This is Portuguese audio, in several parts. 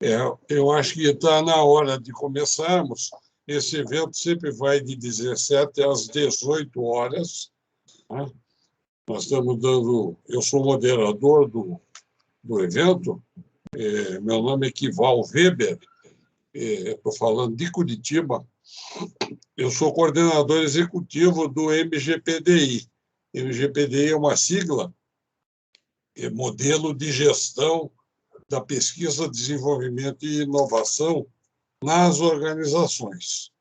É, eu acho que está na hora de começarmos. Esse evento sempre vai de 17 às 18 horas, né? Nós estamos dando. Eu sou moderador do evento, meu nome é Kival Weber, estou falando de Curitiba. Eu sou coordenador executivo do MGPDI. MGPDI é uma sigla, é Modelo de Gestão da Pesquisa, Desenvolvimento e Inovação nas organizações.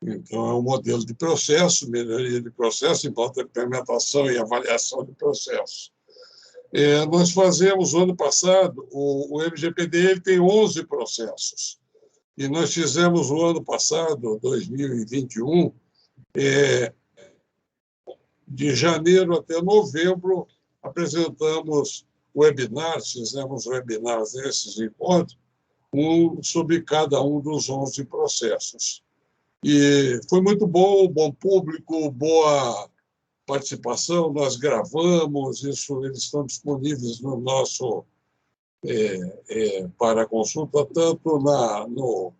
Então, é um modelo de processo, melhoria de processo, implementação e avaliação de processo. Nós fazemos, o ano passado, o MGPD ele tem 11 processos, e nós fizemos o ano passado, 2021, de janeiro até novembro, apresentamos webinars, fizemos webinars nesses encontros, sobre cada um dos 11 processos. E foi muito bom, bom público, boa participação, nós gravamos, isso eles estão disponíveis no nosso para consulta, tanto no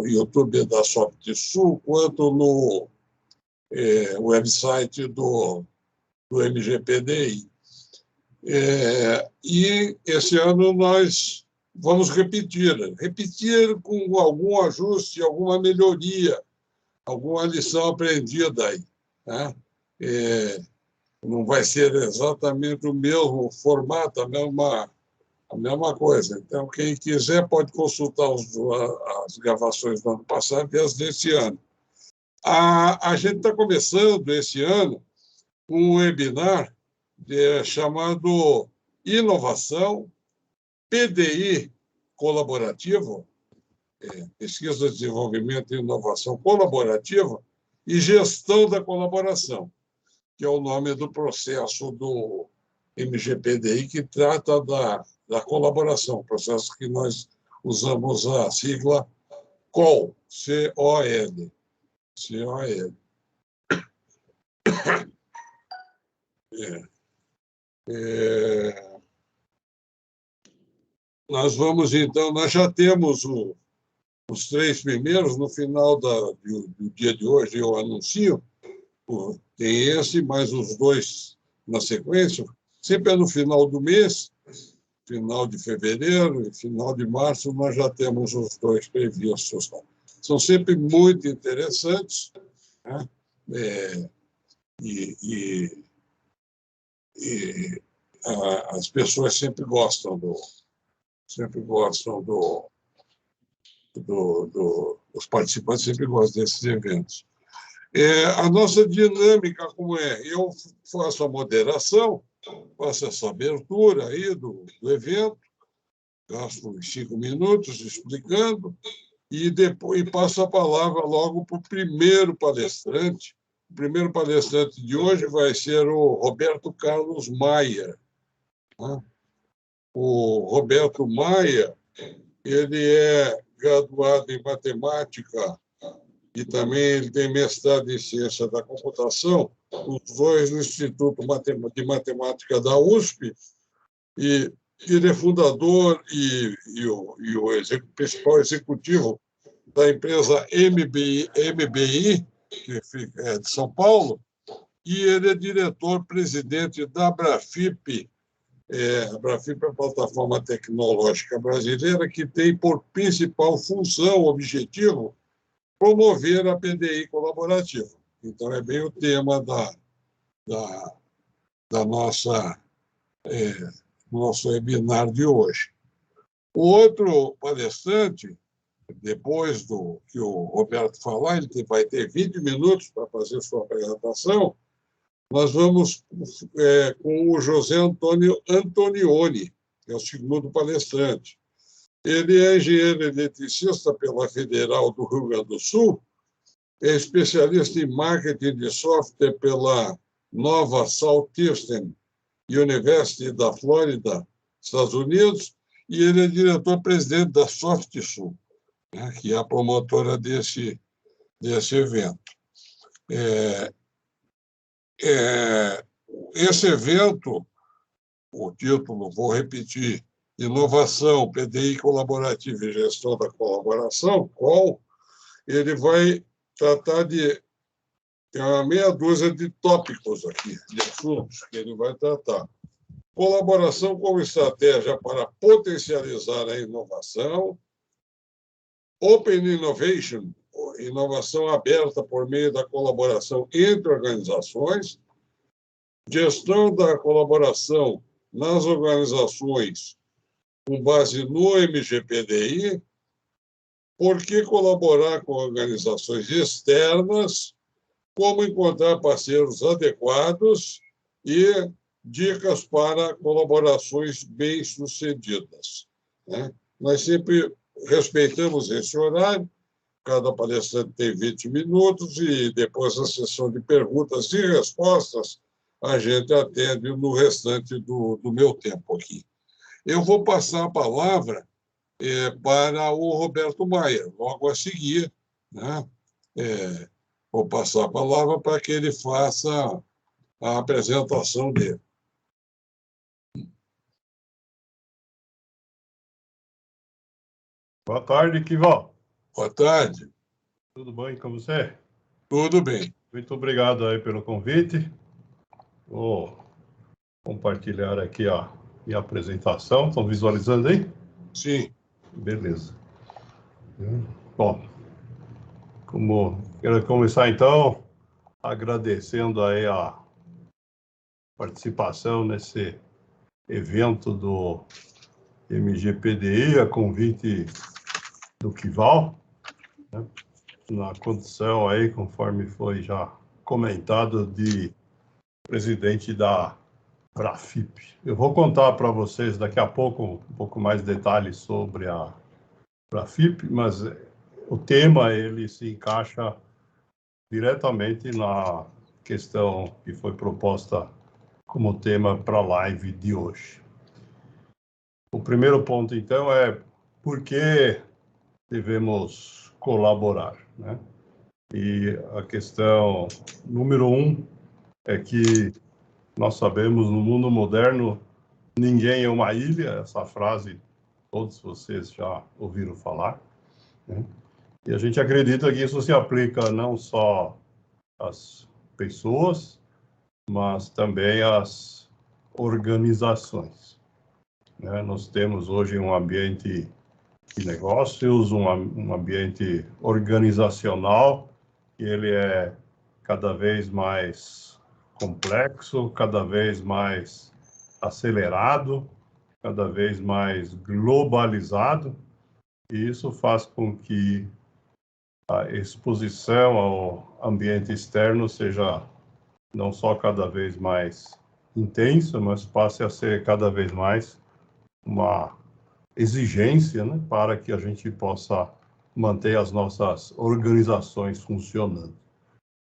YouTube da SoftSul, quanto no website do MGPDI. E esse ano nós vamos repetir com algum ajuste, alguma melhoria, alguma lição aprendida aí, né? Não vai ser exatamente o mesmo formato, a mesma coisa. Então, quem quiser pode consultar as gravações do ano passado e as desse ano. A gente está começando esse ano um webinar chamado Inovação, PDI colaborativo, Pesquisa, Desenvolvimento e Inovação Colaborativa, e Gestão da Colaboração, que é o nome do processo do MGPDI, que trata da colaboração, processo que nós usamos a sigla COL, C-O-L. C-O-L. Nós vamos, então, nós já temos os 3 primeiros, no final do dia de hoje eu anuncio, tem esse, mais os 2 na sequência, sempre é no final do mês, final de fevereiro e final de março, nós já temos os 2 previstos. São sempre muito interessantes, né? E as pessoas sempre gostam os participantes sempre gostam desses eventos. A nossa dinâmica, como é? Eu faço a moderação, faço essa abertura aí do evento, gasto uns 5 minutos explicando, e depois passo a palavra logo para o primeiro palestrante. O primeiro palestrante de hoje vai ser o Roberto Carlos Maia, né? O Roberto Maia, ele é graduado em matemática e também ele tem mestrado em ciência da computação, os 2 no Instituto de Matemática da USP, e ele é fundador e o principal executivo da empresa MBI, que é de São Paulo, e ele é diretor-presidente da Abrafip. A Abrafip é a plataforma tecnológica brasileira que tem por principal função, objetivo, promover a PDI colaborativa. Então, é bem o tema da nosso webinar de hoje. O outro palestrante, depois do que o Roberto falar, ele vai ter 20 minutos para fazer sua apresentação. Nós vamos com o José Antônio Antonioni, que é o segundo palestrante. Ele é engenheiro eletricista pela Federal do Rio Grande do Sul, é especialista em marketing de software pela Nova Southeastern University da Flórida, Estados Unidos, e ele é diretor-presidente da SoftSul, né, que é a promotora desse evento. Esse evento, o título, vou repetir, Inovação, PDI colaborativa e gestão da colaboração, COL, ele vai tratar de meia dúzia de tópicos aqui, de assuntos que ele vai tratar. Colaboração como estratégia para potencializar a inovação, Open Innovation, inovação aberta por meio da colaboração entre organizações, gestão da colaboração nas organizações com base no MGPDI, por que colaborar com organizações externas, como encontrar parceiros adequados e dicas para colaborações bem-sucedidas, né? Nós sempre respeitamos esse horário, cada palestrante tem 20 minutos e depois a sessão de perguntas e respostas a gente atende no restante do meu tempo aqui. Eu vou passar a palavra para o Roberto Maia, logo a seguir, né? Vou passar a palavra para que ele faça a apresentação dele. Boa tarde, Kival. Boa tarde. Tudo bem com você? Tudo bem. Muito obrigado aí pelo convite. Vou compartilhar aqui a minha apresentação. Estão visualizando aí? Sim. Beleza. Bom, quero começar então agradecendo aí a participação nesse evento do MGPDI, a convite do Kival, né? Na condição aí, conforme foi já comentado, de presidente da Brafip. Eu vou contar para vocês daqui a pouco um pouco mais detalhes sobre a Brafip, mas o tema ele se encaixa diretamente na questão que foi proposta como tema para a live de hoje. O primeiro ponto, então, é por que devemos colaborar, né? E a questão número 1 é que nós sabemos, no mundo moderno, ninguém é uma ilha, essa frase todos vocês já ouviram falar, né? E a gente acredita que isso se aplica não só às pessoas, mas também às organizações, né? Nós temos hoje um ambiente de negócios, um ambiente organizacional, que ele é cada vez mais complexo, cada vez mais acelerado, cada vez mais globalizado, e isso faz com que a exposição ao ambiente externo seja não só cada vez mais intensa, mas passe a ser cada vez mais uma exigência, né, para que a gente possa manter as nossas organizações funcionando.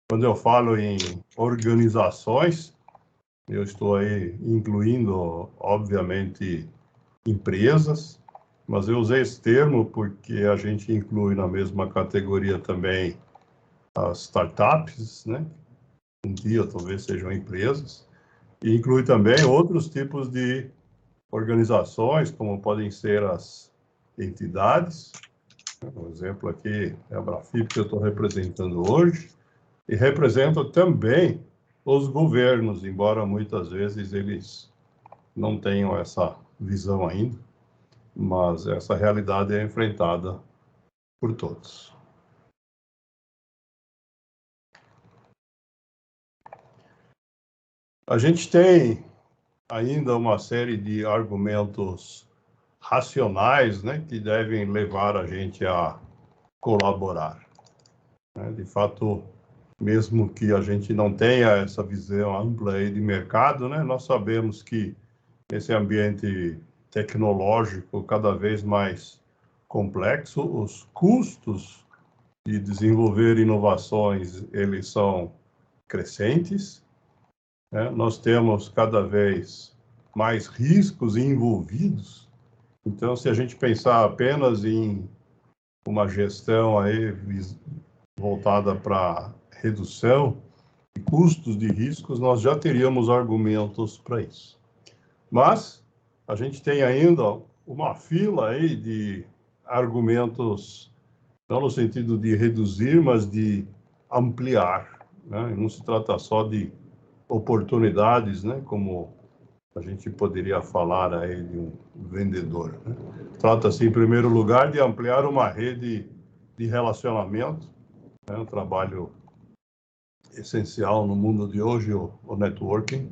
Quando eu falo em organizações, eu estou aí incluindo, obviamente, empresas, mas eu usei esse termo porque a gente inclui na mesma categoria também as startups, né? Um dia talvez sejam empresas, e inclui também outros tipos de organizações, como podem ser as entidades. Um exemplo aqui é a Brafip, que eu estou representando hoje, e represento também os governos, embora muitas vezes eles não tenham essa visão ainda, mas essa realidade é enfrentada por todos. A gente tem ainda uma série de argumentos racionais, né, que devem levar a gente a colaborar, né? De fato, mesmo que a gente não tenha essa visão ampla aí de mercado, né, nós sabemos que esse ambiente tecnológico cada vez mais complexo, os custos de desenvolver inovações, eles são crescentes, né? Nós temos cada vez mais riscos envolvidos. Então, se a gente pensar apenas em uma gestão aí voltada para redução de custos de riscos, nós já teríamos argumentos para isso. Mas a gente tem ainda uma fila aí de argumentos, não no sentido de reduzir, mas de ampliar, né? Não se trata só de oportunidades, né? Como a gente poderia falar aí de um vendedor, né? Trata-se, em primeiro lugar, de ampliar uma rede de relacionamento, né? Um trabalho essencial no mundo de hoje, o networking,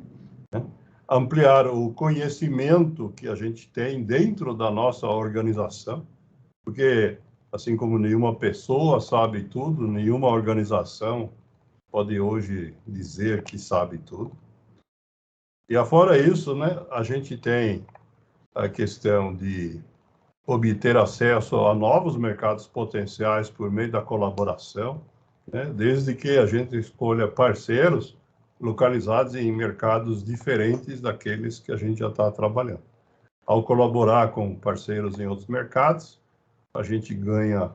né? Ampliar o conhecimento que a gente tem dentro da nossa organização, porque, assim como nenhuma pessoa sabe tudo, nenhuma organização pode hoje dizer que sabe tudo. E afora isso, né, a gente tem a questão de obter acesso a novos mercados potenciais por meio da colaboração, né, desde que a gente escolha parceiros localizados em mercados diferentes daqueles que a gente já está trabalhando. Ao colaborar com parceiros em outros mercados, a gente ganha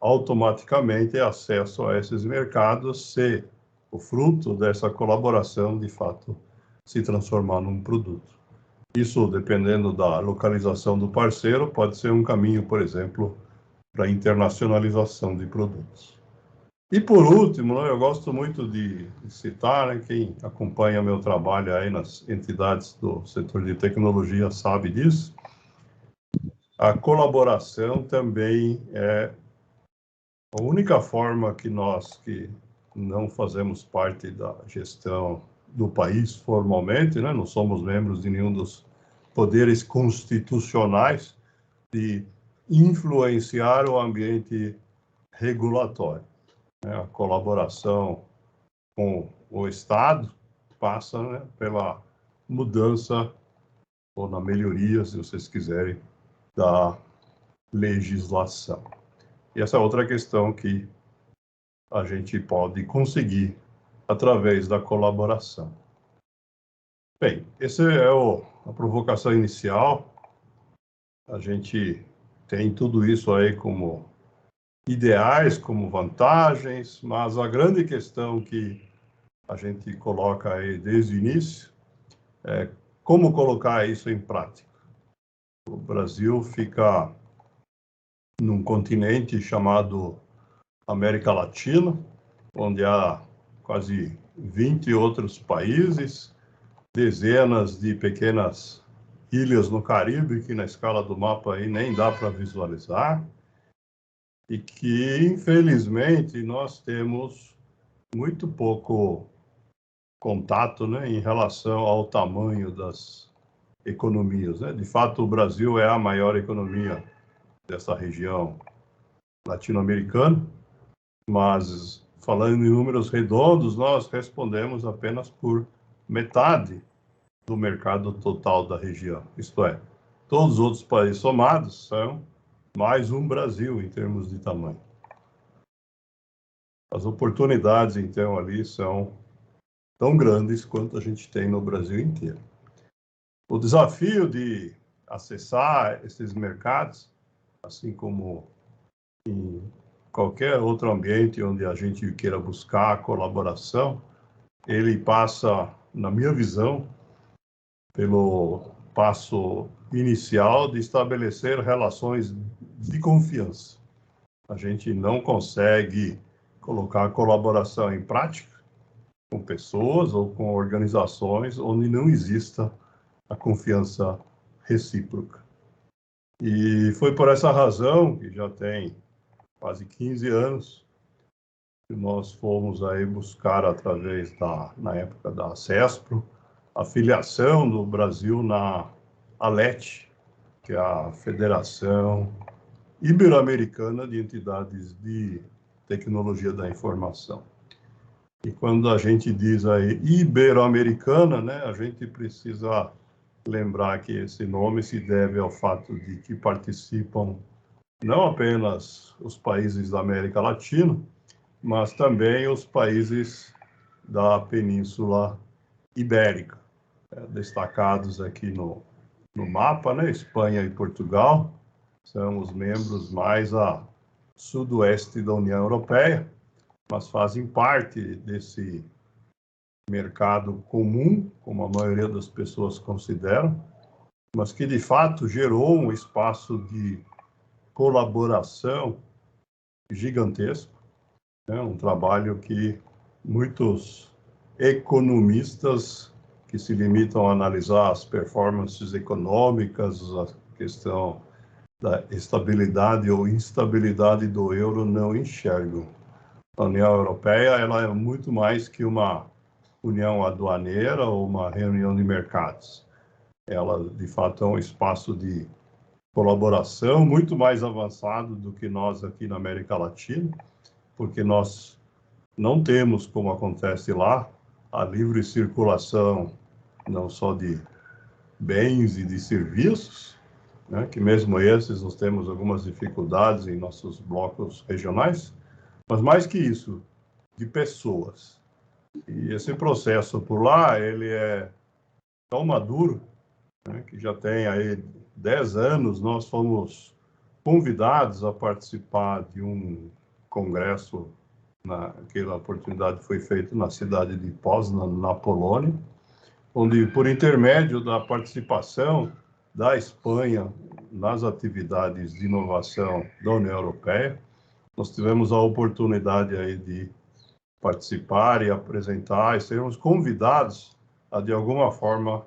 automaticamente acesso a esses mercados se o fruto dessa colaboração, de fato, se transformar num produto. Isso, dependendo da localização do parceiro, pode ser um caminho, por exemplo, para a internacionalização de produtos. E, por último, né, eu gosto muito de citar, né, quem acompanha meu trabalho aí nas entidades do setor de tecnologia sabe disso, a colaboração também é a única forma que nós, que não fazemos parte da gestão do país formalmente, né, não somos membros de nenhum dos poderes constitucionais, de influenciar o ambiente regulatório, né? A colaboração com o Estado passa, né, pela mudança, ou na melhoria, se vocês quiserem, da legislação. E essa é outra questão que a gente pode conseguir através da colaboração. Bem, essa é a provocação inicial. A gente tem tudo isso aí como ideais, como vantagens, mas a grande questão que a gente coloca aí desde o início é como colocar isso em prática. O Brasil fica num continente chamado América Latina, onde há quase 20 outros países, dezenas de pequenas ilhas no Caribe, que na escala do mapa aí nem dá para visualizar, e que, infelizmente, nós temos muito pouco contato, né, em relação ao tamanho das economias, né? De fato, o Brasil é a maior economia dessa região latino-americana, mas, falando em números redondos, nós respondemos apenas por metade do mercado total da região. Isto é, todos os outros países somados são mais um Brasil em termos de tamanho. As oportunidades, então, ali são tão grandes quanto a gente tem no Brasil inteiro. O desafio de acessar esses mercados, assim como em qualquer outro ambiente onde a gente queira buscar colaboração, ele passa, na minha visão, pelo passo inicial de estabelecer relações de confiança. A gente não consegue colocar a colaboração em prática com pessoas ou com organizações onde não exista a confiança recíproca. E foi por essa razão, que já tem quase 15 anos, que nós fomos aí buscar, através na época da CESPRO, a filiação do Brasil na ALET, que é a Federação Ibero-Americana de Entidades de Tecnologia da Informação. E quando a gente diz aí ibero-americana, né, a gente precisa lembrar que esse nome se deve ao fato de que participam não apenas os países da América Latina, mas também os países da Península Ibérica, destacados aqui no mapa, né? Espanha e Portugal são os membros mais a sudoeste da União Europeia, mas fazem parte desse mercado comum, como a maioria das pessoas consideram, mas que de fato gerou um espaço de colaboração gigantesco, né? Um trabalho que muitos economistas que se limitam a analisar as performances econômicas, a questão da estabilidade ou instabilidade do euro não enxergam. A União Europeia, ela é muito mais que uma união aduaneira ou uma reunião de mercados. Ela, de fato, é um espaço de colaboração muito mais avançado do que nós aqui na América Latina, porque nós não temos, como acontece lá, a livre circulação não só de bens e de serviços, né, que mesmo esses nós temos algumas dificuldades em nossos blocos regionais, mas mais que isso, de pessoas. E esse processo por lá, ele é tão maduro, né, que já tem aí 10 anos, nós fomos convidados a participar de um congresso, naquela oportunidade foi feito na cidade de Poznan, na Polônia, onde, por intermédio da participação da Espanha nas atividades de inovação da União Europeia, nós tivemos a oportunidade aí de participar e apresentar e sermos convidados a, de alguma forma,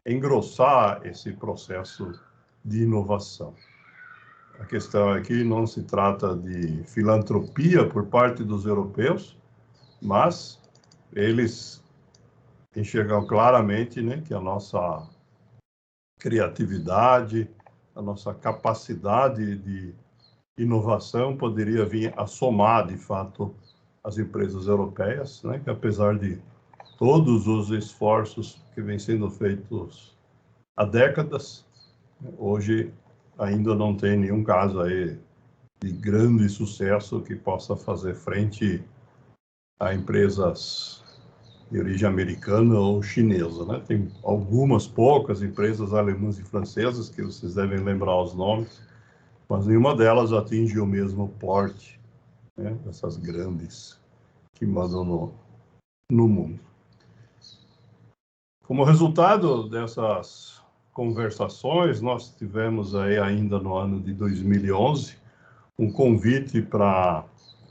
engrossar esse processo de inovação. A questão é que não se trata de filantropia por parte dos europeus, mas eles enxergam claramente, né, que a nossa criatividade, a nossa capacidade de inovação poderia vir a somar, de fato, as empresas europeias, né, que apesar de todos os esforços que vêm sendo feitos há décadas, hoje ainda não tem nenhum caso aí de grande sucesso que possa fazer frente a empresas de origem americana ou chinesa, né? Tem algumas poucas empresas alemãs e francesas que vocês devem lembrar os nomes, mas nenhuma delas atinge o mesmo porte, né, dessas grandes que mandam no mundo. Como resultado dessas conversações, nós tivemos aí ainda no ano de 2011 um convite para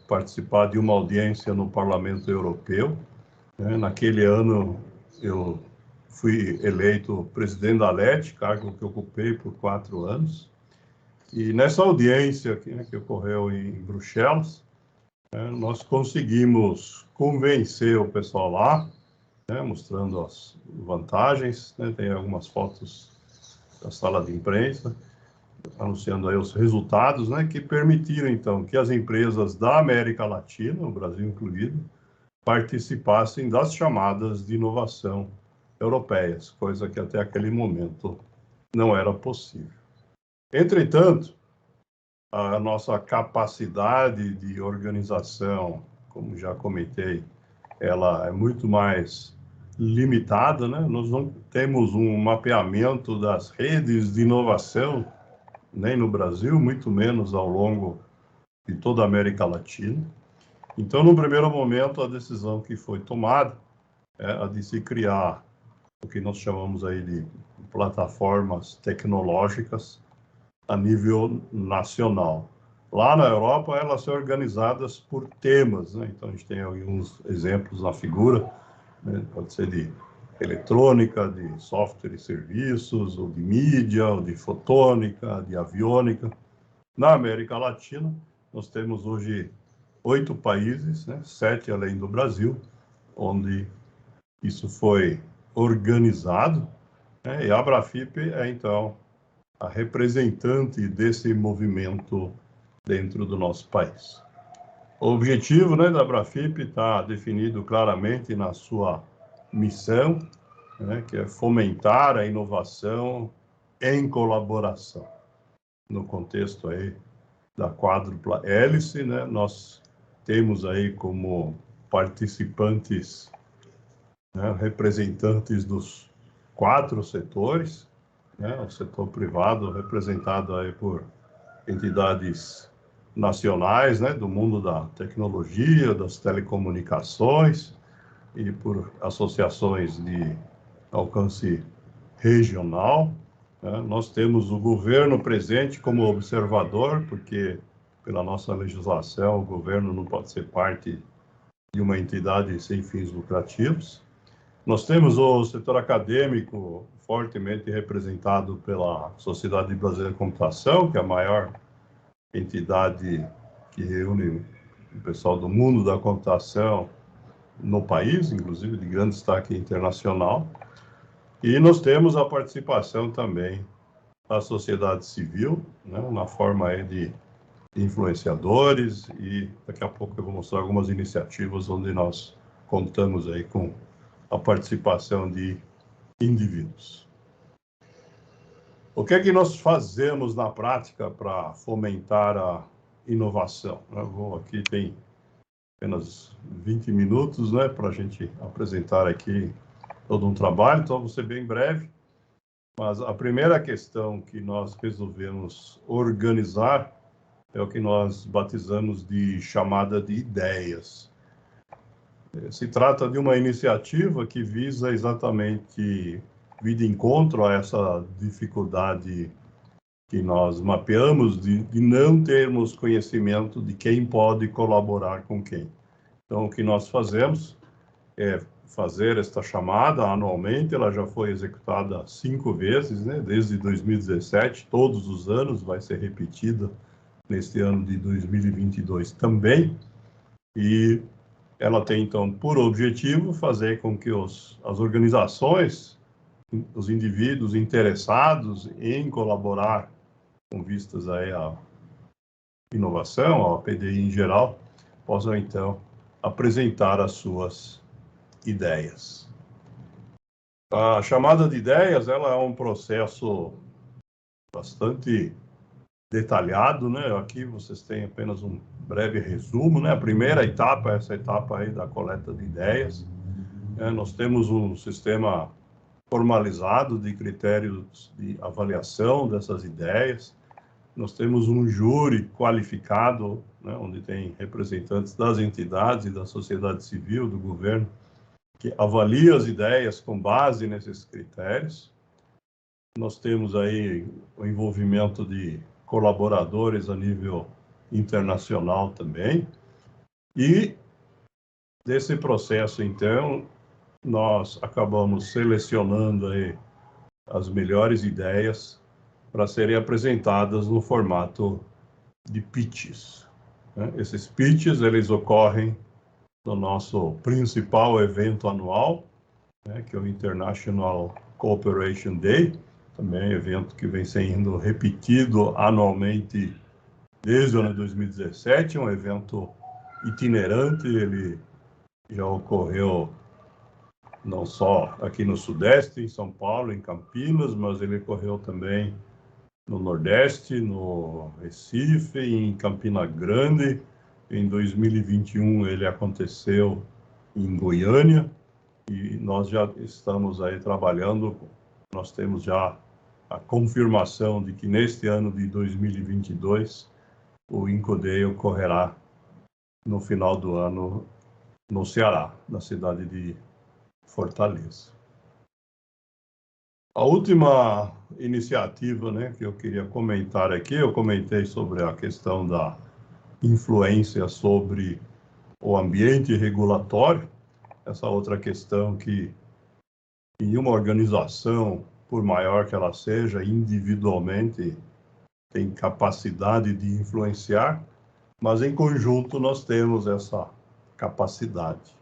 participar de uma audiência no Parlamento Europeu. Naquele ano eu fui eleito presidente da LET, cargo que ocupei por 4 anos. E nessa audiência que ocorreu em Bruxelas, nós conseguimos convencer o pessoal lá, mostrando as vantagens, tem algumas fotos da sala de imprensa, anunciando aí os resultados, que permitiram, então, que as empresas da América Latina, o Brasil incluído, participassem das chamadas de inovação europeias, coisa que até aquele momento não era possível. Entretanto, a nossa capacidade de organização, como já comentei, ela é muito mais limitada, né? Nós não temos um mapeamento das redes de inovação, nem no Brasil, muito menos ao longo de toda a América Latina. Então, no primeiro momento, a decisão que foi tomada é a de se criar o que nós chamamos aí de plataformas tecnológicas a nível nacional. Lá na Europa, elas são organizadas por temas, né? Então, a gente tem alguns exemplos na figura, né? Pode ser de eletrônica, de software e serviços, ou de mídia, ou de fotônica, de aviônica. Na América Latina, nós temos hoje 8 países, 7 além do Brasil, onde isso foi organizado, e a Abrafip é, então, a representante desse movimento dentro do nosso país. O objetivo, da Abrafip está definido claramente na sua missão, que é fomentar a inovação em colaboração. No contexto aí da quádrupla hélice, nós temos aí como participantes, representantes dos 4 setores, o setor privado representado aí por entidades nacionais, do mundo da tecnologia, das telecomunicações e por associações de alcance regional, né? Nós temos o governo presente como observador, porque, pela nossa legislação, o governo não pode ser parte de uma entidade sem fins lucrativos. Nós temos o setor acadêmico fortemente representado pela Sociedade Brasileira de Computação, que é a maior entidade que reúne o pessoal do mundo da computação no país, inclusive de grande destaque internacional. E nós temos a participação também da sociedade civil, né, na forma aí de influenciadores, e daqui a pouco eu vou mostrar algumas iniciativas onde nós contamos aí com a participação de indivíduos. O que é que nós fazemos na prática para fomentar a inovação? Aqui tem apenas 20 minutos, né, para a gente apresentar aqui todo um trabalho, então vou ser bem breve. Mas a primeira questão que nós resolvemos organizar é o que nós batizamos de chamada de ideias. Se trata de uma iniciativa que visa exatamente vir de encontro a essa dificuldade que nós mapeamos de não termos conhecimento de quem pode colaborar com quem. Então, o que nós fazemos é fazer esta chamada anualmente. Ela já foi executada 5 vezes, né? Desde 2017, todos os anos, vai ser repetida neste ano de 2022 também. E ela tem, então, por objetivo fazer com que as organizações, os indivíduos interessados em colaborar com vistas aí à inovação, à PDI em geral, possam, então, apresentar as suas ideias. A chamada de ideias, ela é um processo bastante detalhado, né? Aqui vocês têm apenas um breve resumo, né? A primeira etapa é essa etapa aí da coleta de ideias. Nós temos um sistema formalizado de critérios de avaliação dessas ideias. Nós temos um júri qualificado, né, onde tem representantes das entidades e da sociedade civil, do governo, que avalia as ideias com base nesses critérios. Nós temos aí o envolvimento de colaboradores a nível internacional também. E desse processo, então, nós acabamos selecionando aí as melhores ideias para serem apresentadas no formato de pitches. Esses pitches, eles ocorrem no nosso principal evento anual, que é o International Cooperation Day, também evento que vem sendo repetido anualmente desde o ano de 2017, um evento itinerante. Ele já ocorreu não só aqui no Sudeste, em São Paulo, em Campinas, mas ele ocorreu também no Nordeste, no Recife, em Campina Grande. Em 2021 ele aconteceu em Goiânia, e nós já estamos aí trabalhando, nós temos já a confirmação de que neste ano de 2022 o INCODEI ocorrerá no final do ano no Ceará, na cidade de Fortaleza. A última iniciativa, né, que eu queria comentar aqui, eu comentei sobre a questão da influência sobre o ambiente regulatório, essa outra questão que em uma organização, por maior que ela seja, individualmente tem capacidade de influenciar, mas em conjunto nós temos essa capacidade.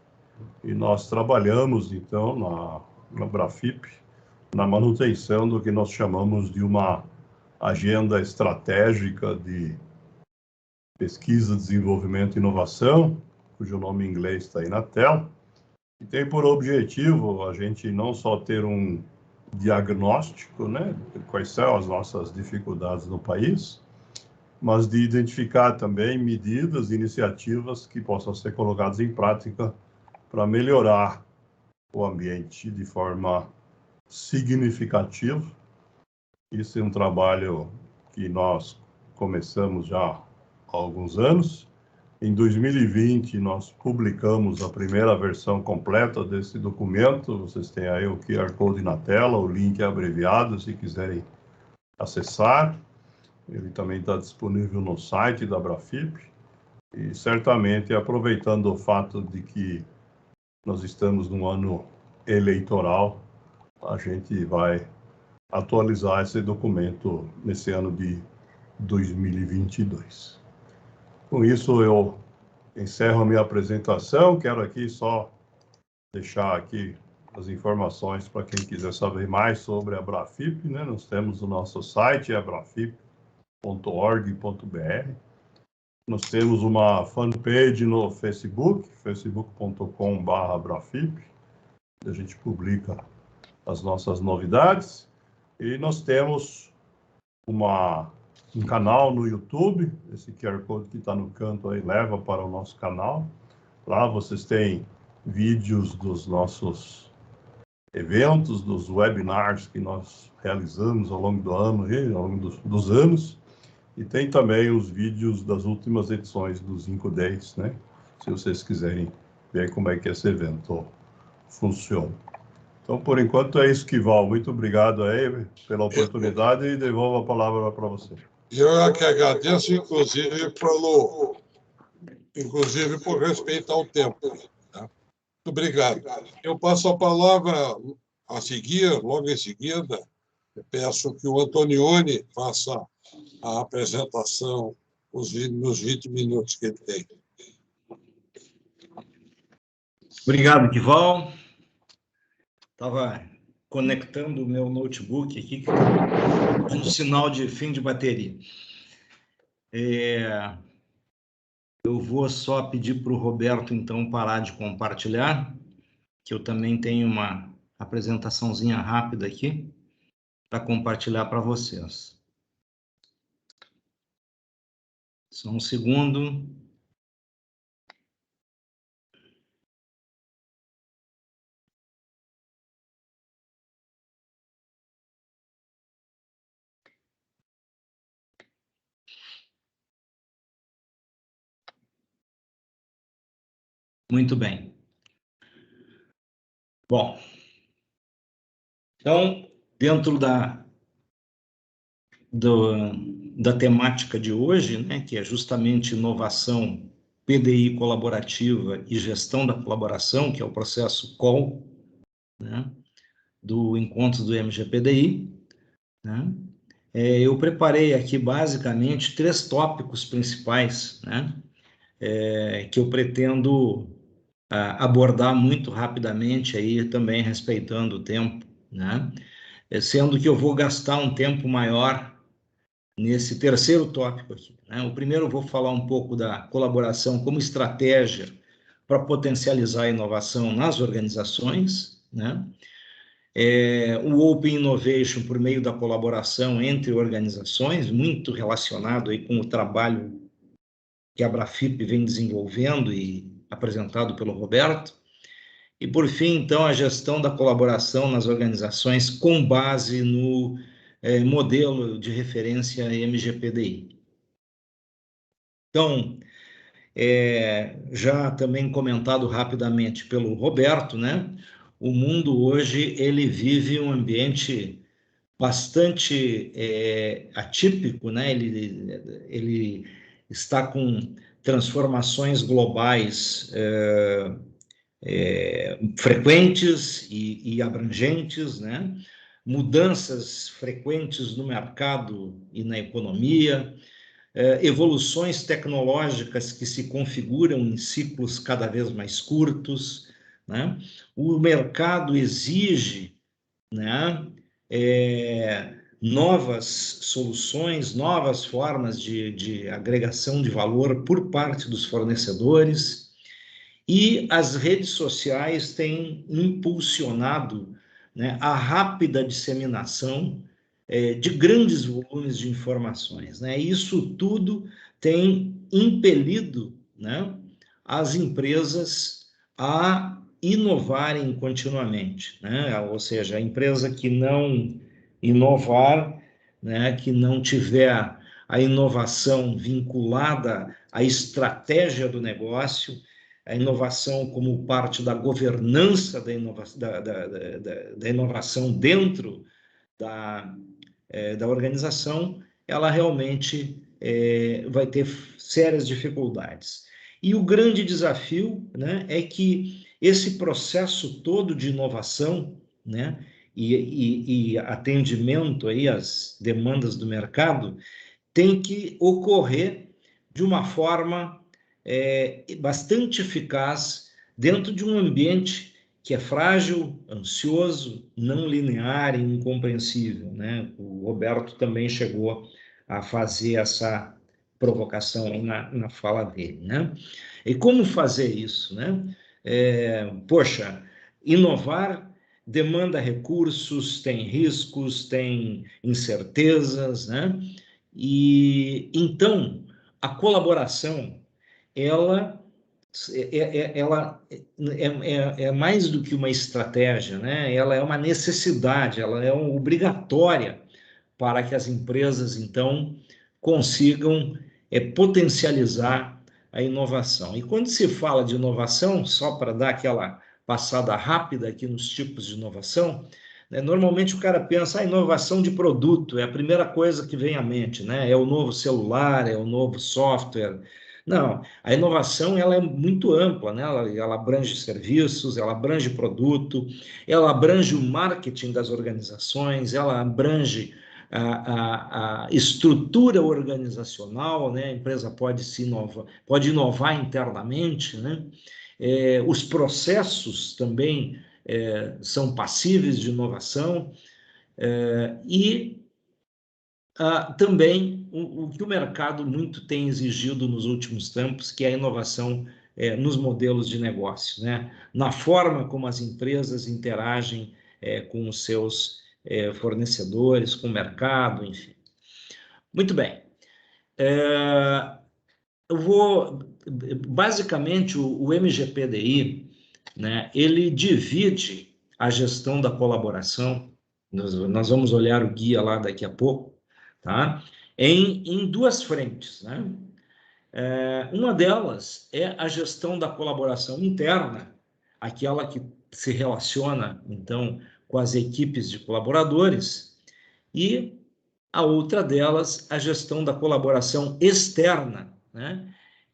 E nós trabalhamos, então, na Brafip, na manutenção do que nós chamamos de uma agenda estratégica de pesquisa, desenvolvimento e inovação, cujo nome em inglês está aí na tela, e tem por objetivo a gente não só ter um diagnóstico, né, de quais são as nossas dificuldades no país, mas de identificar também medidas, iniciativas que possam ser colocadas em prática para melhorar o ambiente de forma significativa. Isso é um trabalho que nós começamos já há alguns anos. Em 2020, nós publicamos a primeira versão completa desse documento. Vocês têm aí o QR Code na tela, o link é abreviado, se quiserem acessar. Ele também está disponível no site da Abrafip. E certamente, aproveitando o fato de que nós estamos num ano eleitoral, a gente vai atualizar esse documento nesse ano de 2022. Com isso, eu encerro a minha apresentação. Quero aqui só deixar aqui as informações para quem quiser saber mais sobre a Abrafip, né? Nós temos o nosso site, abrafip.org.br. Nós temos uma fanpage no Facebook, facebook.com/abrafip. A gente publica as nossas novidades. E nós temos um canal no YouTube. Esse QR Code que está no canto aí leva para o nosso canal. Lá vocês têm vídeos dos nossos eventos, dos webinars que nós realizamos ao longo do ano, ao longo dos anos. E tem também os vídeos das últimas edições dos Inco Days, né? Se vocês quiserem ver como é que esse evento funciona. Então, por enquanto, é isso, Quival. Muito obrigado aí pela oportunidade e devolvo a palavra para você. Eu é que agradeço, inclusive por respeitar o tempo. Tá? Muito obrigado. Eu passo a palavra a seguir, logo em seguida, eu peço que o Antonioni faça a apresentação nos 20 minutos que ele tem. Obrigado, Quival. Estava conectando o meu notebook aqui, que está um sinal de fim de bateria. Eu vou só pedir para o Roberto, então, parar de compartilhar, que eu também tenho uma apresentaçãozinha rápida aqui para compartilhar para vocês. Só um segundo. Muito bem. Bom, então, dentro da temática de hoje, né, que é justamente inovação, PDI colaborativa e gestão da colaboração, que é o processo COL, né, do encontro do MGPDI, né, eu preparei aqui basicamente 3 tópicos principais, né, que eu pretendo abordar muito rapidamente, aí também respeitando o tempo, né, sendo que eu vou gastar um tempo maior nesse terceiro tópico aqui, né? O primeiro eu vou falar um pouco da colaboração como estratégia para potencializar a inovação nas organizações, né? O Open Innovation por meio da colaboração entre organizações, muito relacionado aí com o trabalho que a Abrafip vem desenvolvendo e apresentado pelo Roberto. E, por fim, então, a gestão da colaboração nas organizações com base no modelo de referência MGPDI. Então, já também comentado rapidamente pelo Roberto, né? O mundo hoje ele vive um ambiente bastante atípico, né? Ele está com transformações globais frequentes e abrangentes, né? Mudanças frequentes no mercado e na economia, evoluções tecnológicas que se configuram em ciclos cada vez mais curtos, né? O mercado exige, né, novas soluções, novas formas de agregação de valor por parte dos fornecedores, e as redes sociais têm impulsionado, né, a rápida disseminação de grandes volumes de informações, né? Isso tudo tem impelido, né, as empresas a inovarem continuamente, né? Ou seja, a empresa que não inovar, né, que não tiver a inovação vinculada à estratégia do negócio, a inovação como parte da governança da inovação dentro da organização, ela realmente vai ter sérias dificuldades. E o grande desafio, né, é que esse processo todo de inovação, né, e atendimento aí às demandas do mercado tem que ocorrer de uma forma bastante eficaz dentro de um ambiente que é frágil, ansioso, não linear e incompreensível, né? O Roberto também chegou a fazer essa provocação aí na fala dele, né? E como fazer isso, né? Poxa, inovar demanda recursos, tem riscos, tem incertezas, né? E então a colaboração ela é mais do que uma estratégia, né? Ela é uma necessidade, ela é obrigatória para que as empresas então consigam potencializar a inovação. E quando se fala de inovação, só para dar aquela passada rápida aqui nos tipos de inovação, né, normalmente o cara pensa, a inovação de produto é a primeira coisa que vem à mente, né? É o novo celular, é o novo software. Não, a inovação ela é muito ampla, né? Ela abrange serviços, ela abrange produto, ela abrange o marketing das organizações, ela abrange a estrutura organizacional, né? A empresa pode inovar internamente, né? Os processos também são passíveis de inovação e também o que o mercado muito tem exigido nos últimos tempos, que é a inovação nos modelos de negócio, né? Na forma como as empresas interagem com os seus fornecedores, com o mercado, enfim. Muito bem. Eu vou... Basicamente, o MGPDI, né, ele divide a gestão da colaboração, nós vamos olhar o guia lá daqui a pouco, tá? Em duas frentes, né? Uma delas é a gestão da colaboração interna, aquela que se relaciona, então, com as equipes de colaboradores, e a outra delas, a gestão da colaboração externa, né?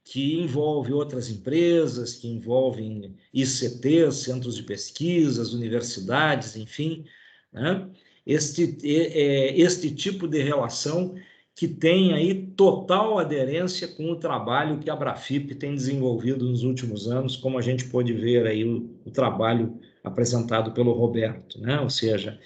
Que envolve outras empresas, que envolvem ICTs, centros de pesquisas, universidades, enfim, né? Este tipo de relação que tem aí total aderência com o trabalho que a Abrafip tem desenvolvido nos últimos anos, como a gente pôde ver aí o trabalho apresentado pelo Roberto, né? Ou seja,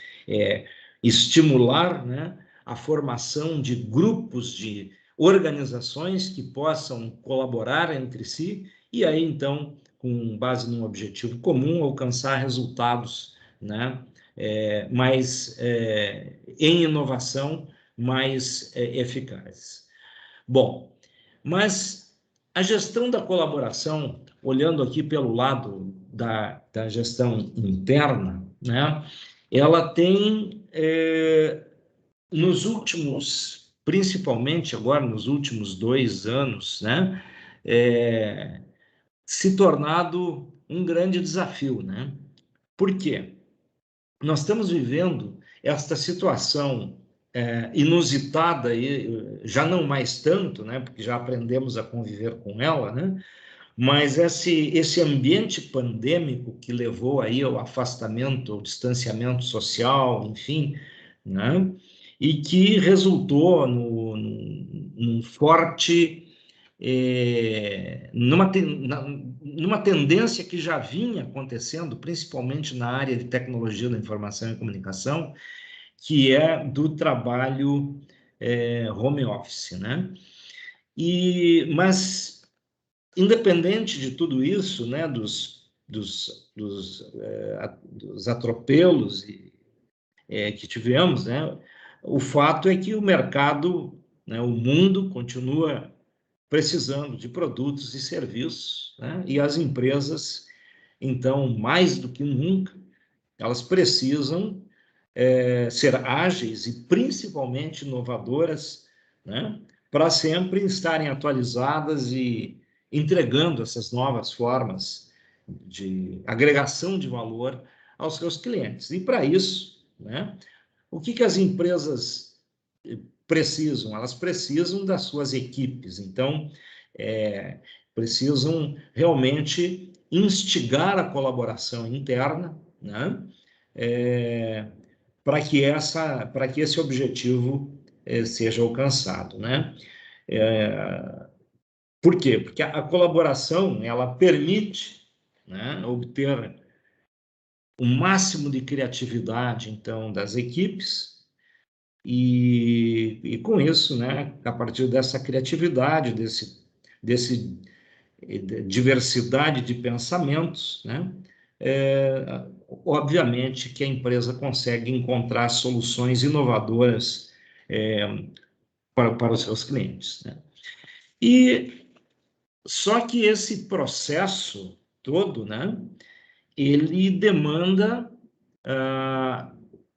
estimular, né, a formação de grupos de organizações que possam colaborar entre si e aí, então, com base num objetivo comum, alcançar resultados, né, em inovação mais eficazes. Bom, mas a gestão da colaboração, olhando aqui pelo lado da gestão interna, né, ela tem, nos últimos, principalmente agora nos últimos 2 anos, né, se tornado um grande desafio, né? Por quê? Nós estamos vivendo esta situação inusitada, e já não mais tanto, né, porque já aprendemos a conviver com ela, né, mas esse ambiente pandêmico que levou aí ao afastamento, ao distanciamento social, enfim, né, e que resultou num forte... numa tendência que já vinha acontecendo, principalmente na área de tecnologia da informação e comunicação, que é do trabalho home office, né? Mas, independente de tudo isso, né, dos atropelos que tivemos, né, o fato é que o mercado, né, o mundo continua precisando de produtos e serviços, né? E as empresas, então, mais do que nunca, elas precisam ser ágeis e principalmente inovadoras, né? Para sempre estarem atualizadas e entregando essas novas formas de agregação de valor aos seus clientes. E para isso, né, o que as empresas elas precisam das suas equipes, então precisam realmente instigar a colaboração interna, né? Para que esse objetivo seja alcançado, né? Por quê? Porque a colaboração, ela permite, né, obter o máximo de criatividade, então, das equipes, e com isso, né, a partir dessa criatividade, desse diversidade de pensamentos, né, obviamente que a empresa consegue encontrar soluções inovadoras para os seus clientes, né? E só que esse processo todo, né, ele demanda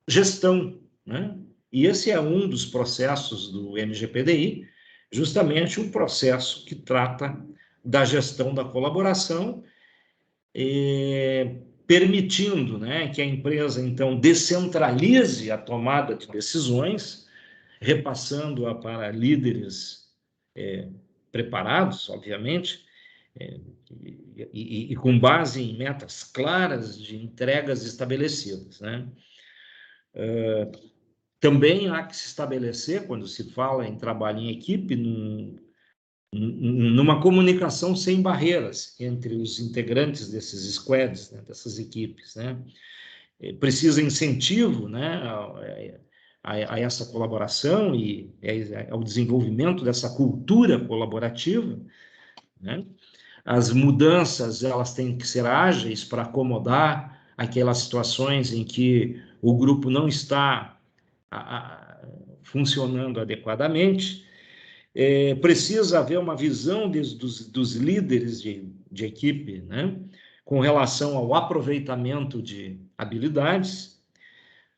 gestão, né? E esse é um dos processos do MGPDI, justamente o processo que trata da gestão da colaboração, permitindo, né, que a empresa, então, descentralize a tomada de decisões, repassando-a para líderes preparados, obviamente, e com base em metas claras de entregas estabelecidas, né? Também há que se estabelecer, quando se fala em trabalho em equipe, numa comunicação sem barreiras entre os integrantes desses squads, né, dessas equipes, né? Precisa incentivo, né, a essa colaboração e ao desenvolvimento dessa cultura colaborativa, né? As mudanças, elas têm que ser ágeis para acomodar aquelas situações em que o grupo não está funcionando adequadamente. Precisa haver uma visão dos líderes de equipe, né, com relação ao aproveitamento de habilidades,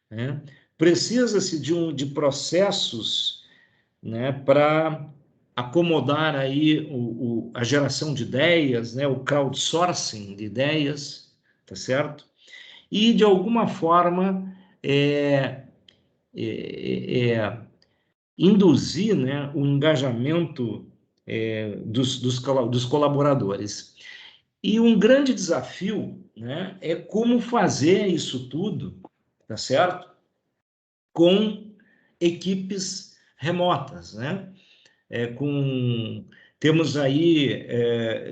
né? Precisa-se de processos, né, para acomodar aí a geração de ideias, né, o crowdsourcing de ideias, tá certo? E, de alguma forma, induzir, né, o engajamento dos colaboradores. E um grande desafio, né, é como fazer isso tudo, tá certo? Com equipes remotas, né? Temos aí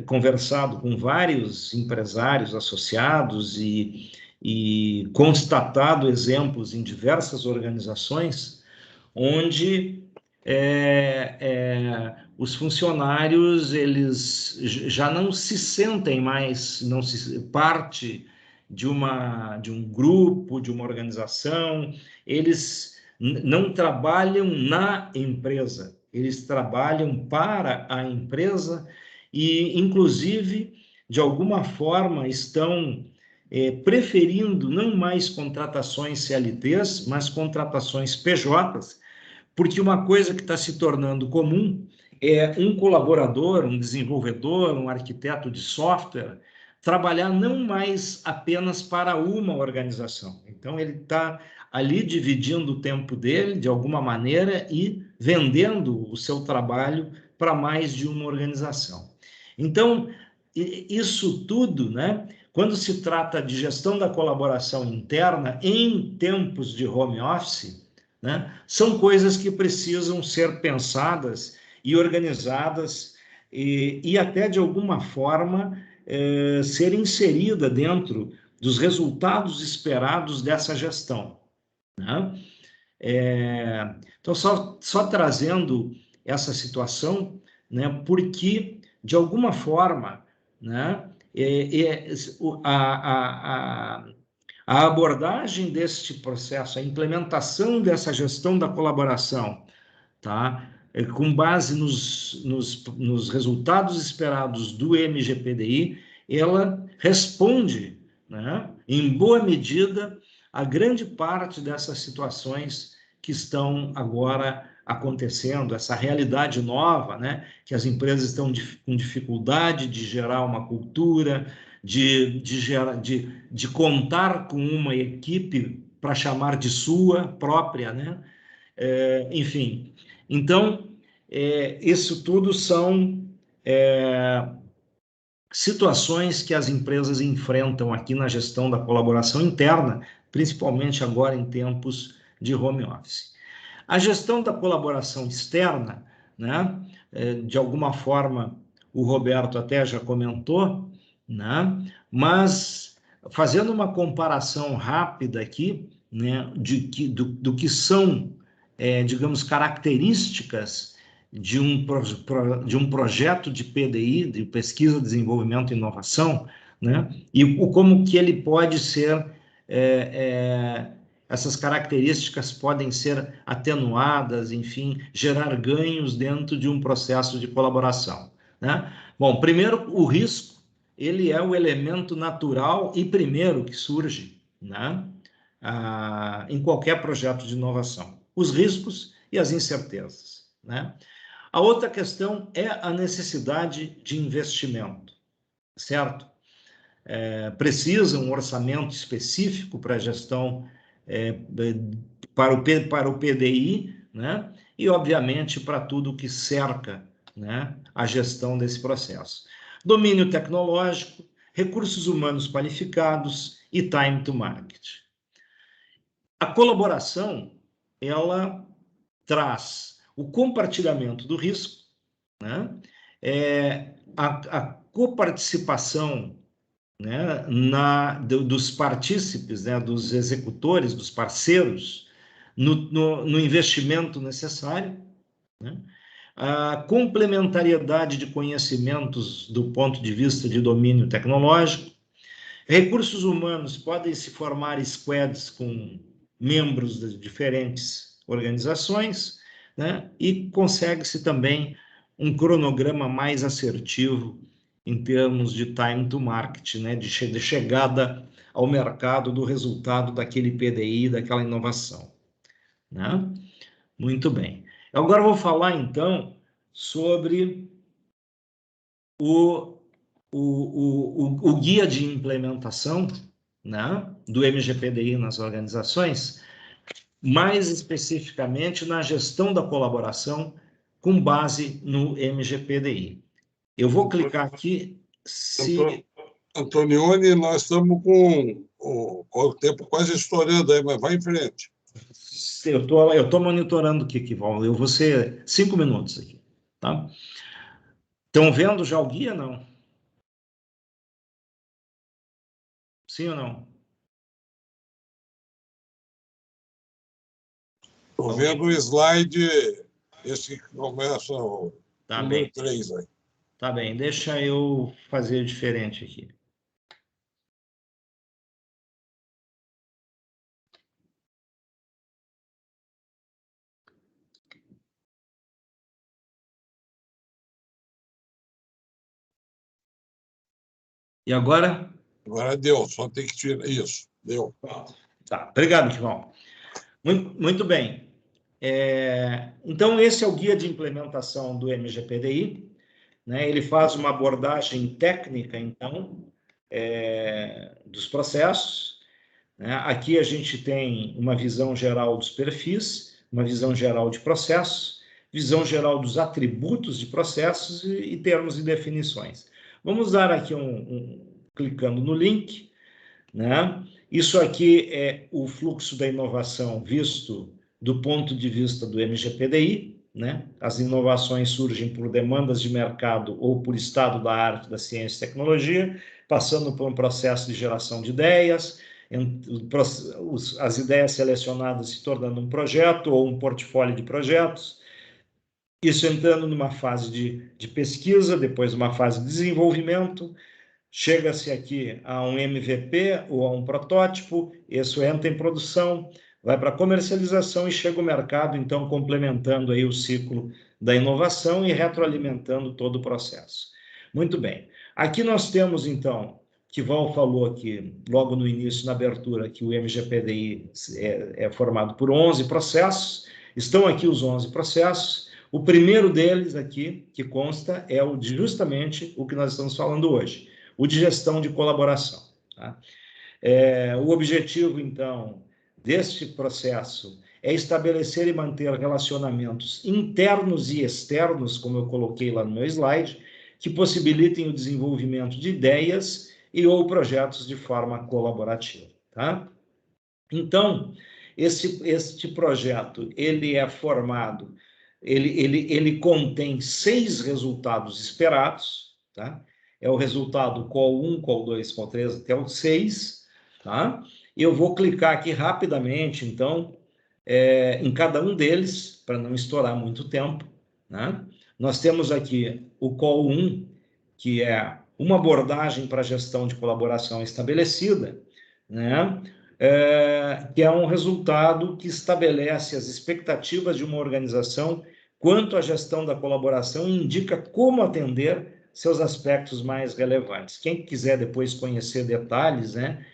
conversado com vários empresários associados e constatado exemplos em diversas organizações onde os funcionários, eles já não se sentem mais parte de um grupo, de uma organização, eles não trabalham na empresa, eles trabalham para a empresa e, inclusive, de alguma forma, estão preferindo não mais contratações CLTs, mas contratações PJs, porque uma coisa que está se tornando comum é um colaborador, um desenvolvedor, um arquiteto de software, trabalhar não mais apenas para uma organização. Então, ele está ali dividindo o tempo dele, de alguma maneira, e vendendo o seu trabalho para mais de uma organização. Então, isso tudo, né, quando se trata de gestão da colaboração interna em tempos de home office, né, são coisas que precisam ser pensadas e organizadas e até, de alguma forma, ser inserida dentro dos resultados esperados dessa gestão, né? Então, só trazendo essa situação, né, porque, de alguma forma, né, a abordagem deste processo, a implementação dessa gestão da colaboração, tá, com base nos resultados esperados do MGPDI, ela responde, né, em boa medida, a grande parte dessas situações que estão agora acontecendo, essa realidade nova, né, que as empresas estão com dificuldade de gerar uma cultura, de contar com uma equipe para chamar de sua própria, né? enfim. Então, isso tudo são situações que as empresas enfrentam aqui na gestão da colaboração interna, principalmente agora em tempos de home office. A gestão da colaboração externa, né, de alguma forma, o Roberto até já comentou, né, mas fazendo uma comparação rápida aqui, né, do que são, digamos, características de um projeto de PDI, de pesquisa, desenvolvimento e inovação, né, e como que ele pode ser, essas características podem ser atenuadas, enfim, gerar ganhos dentro de um processo de colaboração, né? Bom, primeiro, o risco, ele é o elemento natural e primeiro que surge, né, em qualquer projeto de inovação. Os riscos e as incertezas, né? A outra questão é a necessidade de investimento, certo? Precisa um orçamento específico para a gestão, para o PDI, né? E, obviamente, para tudo que cerca, né, a gestão desse processo. Domínio tecnológico, recursos humanos qualificados e time to market. A colaboração, ela traz o compartilhamento do risco, né? A coparticipação, né, dos partícipes, né, dos executores, dos parceiros, no investimento necessário, né? A complementariedade de conhecimentos do ponto de vista de domínio tecnológico. Recursos humanos podem se formar squads com membros de diferentes organizações, né? E consegue-se também um cronograma mais assertivo em termos de time to market, né? De chegada ao mercado do resultado daquele PDI, daquela inovação, né? Muito bem. Agora eu vou falar, então, sobre o guia de implementação, né, do MGPDI nas organizações, mais especificamente na gestão da colaboração com base no MGPDI. Eu vou clicar aqui. Antonioni, nós estamos com o tempo quase estourando aí, mas vai em frente. Eu tô monitorando aqui, Kival. Eu vou ser 5 minutos aqui, tá? Estão vendo já o guia, não? Sim ou não? Estou vendo o slide, esse que começa o número 3 aí. Tá bem, deixa eu fazer diferente aqui. E agora? Agora deu, só tem que tirar isso. Deu. Tá, obrigado, João. Muito bem. Então, esse é o guia de implementação do MGPDI, né? Ele faz uma abordagem técnica, então, dos processos, né? Aqui a gente tem uma visão geral dos perfis, uma visão geral de processos, visão geral dos atributos de processos e termos e definições. Vamos dar aqui clicando no link, né? Isso aqui é o fluxo da inovação visto do ponto de vista do MGPDI, né? As inovações surgem por demandas de mercado ou por estado da arte, da ciência e tecnologia, passando por um processo de geração de ideias, as ideias selecionadas se tornando um projeto ou um portfólio de projetos, isso entrando numa fase de pesquisa, depois uma fase de desenvolvimento, chega-se aqui a um MVP ou a um protótipo, isso entra em produção, vai para a comercialização e chega ao mercado, então complementando aí o ciclo da inovação e retroalimentando todo o processo. Muito bem. Aqui nós temos, então, que Val falou aqui, logo no início, na abertura, que o MGPDI é formado por 11 processos, estão aqui os 11 processos. O primeiro deles aqui, que consta, é justamente o que nós estamos falando hoje, o de gestão de colaboração. Tá? O objetivo, então, deste processo é estabelecer e manter relacionamentos internos e externos, como eu coloquei lá no meu slide, que possibilitem o desenvolvimento de ideias e ou projetos de forma colaborativa, tá? Então, este projeto, ele é formado, ele contém 6 resultados esperados, tá? É o resultado call 1, call 2, call 3, até o 6, tá? Eu vou clicar aqui rapidamente, então, em cada um deles, para não estourar muito tempo, né? Nós temos aqui o call 1, que é uma abordagem para a gestão de colaboração estabelecida, né? Que é um resultado que estabelece as expectativas de uma organização quanto à gestão da colaboração e indica como atender seus aspectos mais relevantes. Quem quiser depois conhecer detalhes, né,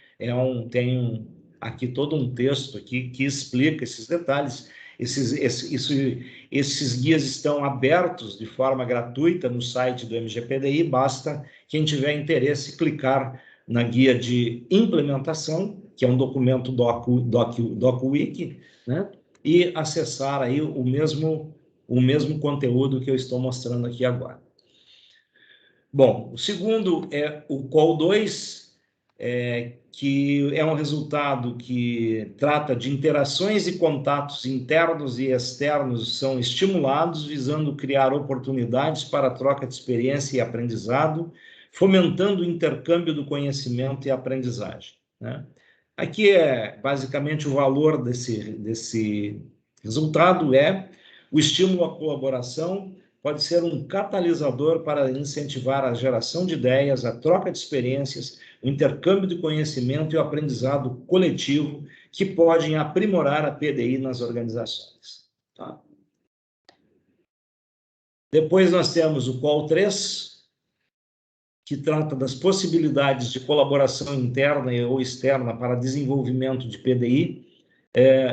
aqui todo um texto aqui que explica esses detalhes. Esses guias estão abertos de forma gratuita no site do MGPDI, basta quem tiver interesse clicar na guia de implementação, que é um documento DocWiki, né? E acessar aí o mesmo conteúdo que eu estou mostrando aqui agora. Bom, o segundo é o call 2, que é um resultado que trata de interações e contatos internos e externos são estimulados, visando criar oportunidades para a troca de experiência e aprendizado, fomentando o intercâmbio do conhecimento e aprendizagem, né? Aqui basicamente o valor desse resultado o estímulo à colaboração pode ser um catalisador para incentivar a geração de ideias, a troca de experiências, o intercâmbio de conhecimento e o aprendizado coletivo que podem aprimorar a PDI nas organizações, tá? Depois nós temos o call 3, que trata das possibilidades de colaboração interna ou externa para desenvolvimento de PDI,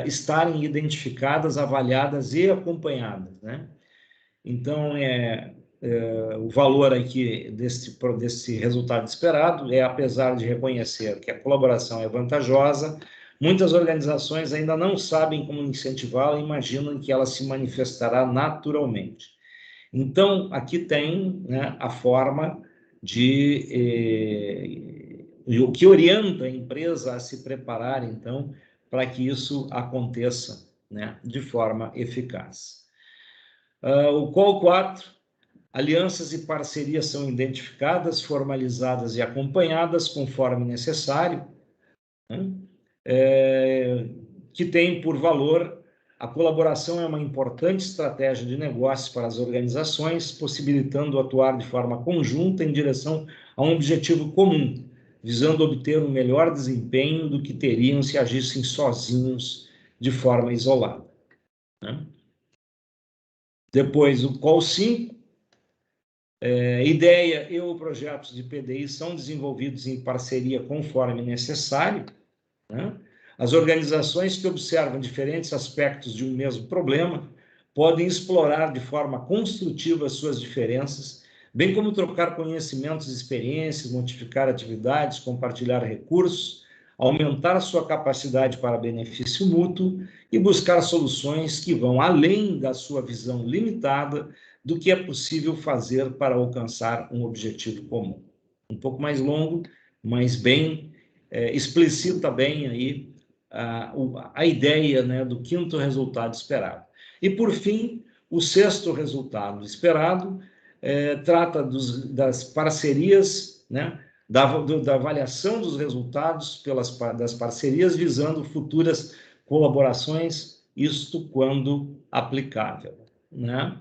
estarem identificadas, avaliadas e acompanhadas, né? Então, o valor aqui desse resultado esperado apesar de reconhecer que a colaboração é vantajosa, muitas organizações ainda não sabem como incentivá-la e imaginam que ela se manifestará naturalmente. Então, aqui tem, né, a forma o que orienta a empresa a se preparar, então, para que isso aconteça, né, de forma eficaz. O call 4, alianças e parcerias são identificadas, formalizadas e acompanhadas conforme necessário, né? Que tem por valor a colaboração é uma importante estratégia de negócios para as organizações, possibilitando atuar de forma conjunta em direção a um objetivo comum, visando obter um melhor desempenho do que teriam se agissem sozinhos de forma isolada, né? Depois, o call 5, ideia e ou projetos de PDI são desenvolvidos em parceria conforme necessário, né? As organizações que observam diferentes aspectos de um mesmo problema podem explorar de forma construtiva suas diferenças, bem como trocar conhecimentos e experiências, modificar atividades, compartilhar recursos, aumentar sua capacidade para benefício mútuo e buscar soluções que vão além da sua visão limitada do que é possível fazer para alcançar um objetivo comum. Um pouco mais longo, mas bem explicita bem aí a ideia, né, do quinto resultado esperado. E, por fim, o sexto resultado esperado trata das parcerias, né, da avaliação dos resultados das parcerias, visando futuras colaborações, isto quando aplicável, né?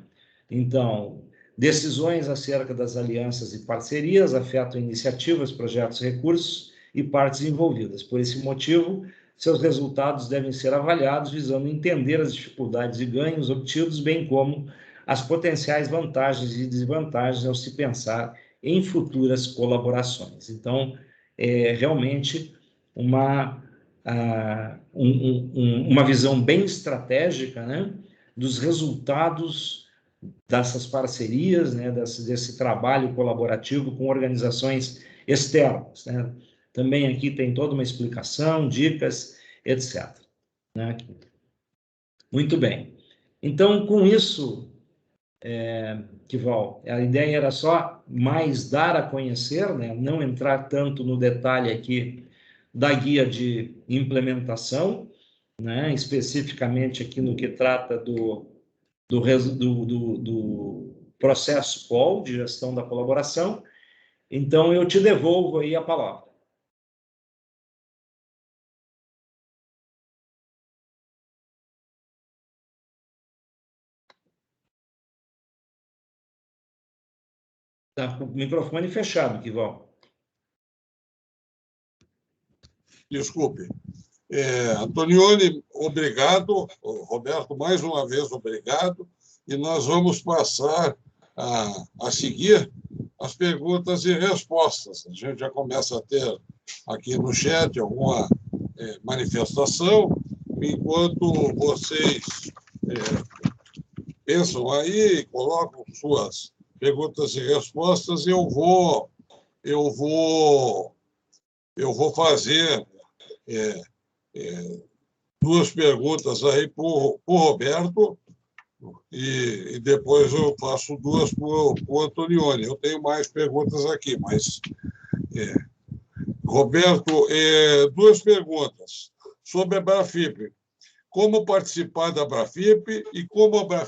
Então, decisões acerca das alianças e parcerias afetam iniciativas, projetos, recursos e partes envolvidas. Por esse motivo, seus resultados devem ser avaliados visando entender as dificuldades e ganhos obtidos, bem como as potenciais vantagens e desvantagens ao se pensar em futuras colaborações. Então, realmente uma visão bem estratégica, né, dos resultados dessas parcerias, né, desse trabalho colaborativo com organizações externas, né? Também aqui tem toda uma explicação, dicas, etc., né? Muito bem. Então, com isso, Kival, a ideia era só mais dar a conhecer, né? Não entrar tanto no detalhe aqui da guia de implementação, né? Especificamente aqui no que trata do processo COL, de gestão da colaboração. Então, eu te devolvo aí a palavra. Está com o microfone fechado, Kival. Desculpe. Antonioni, obrigado. Roberto, mais uma vez, obrigado. E nós vamos passar a seguir as perguntas e respostas. A gente já começa a ter aqui no chat alguma manifestação, enquanto vocês pensam aí, colocam suas perguntas e respostas, eu vou fazer duas perguntas aí para o Roberto e depois eu faço duas para o Antonioni. Eu tenho mais perguntas aqui, mas... Roberto, duas perguntas sobre a Brafip. Como participar da Brafip e como a Brafip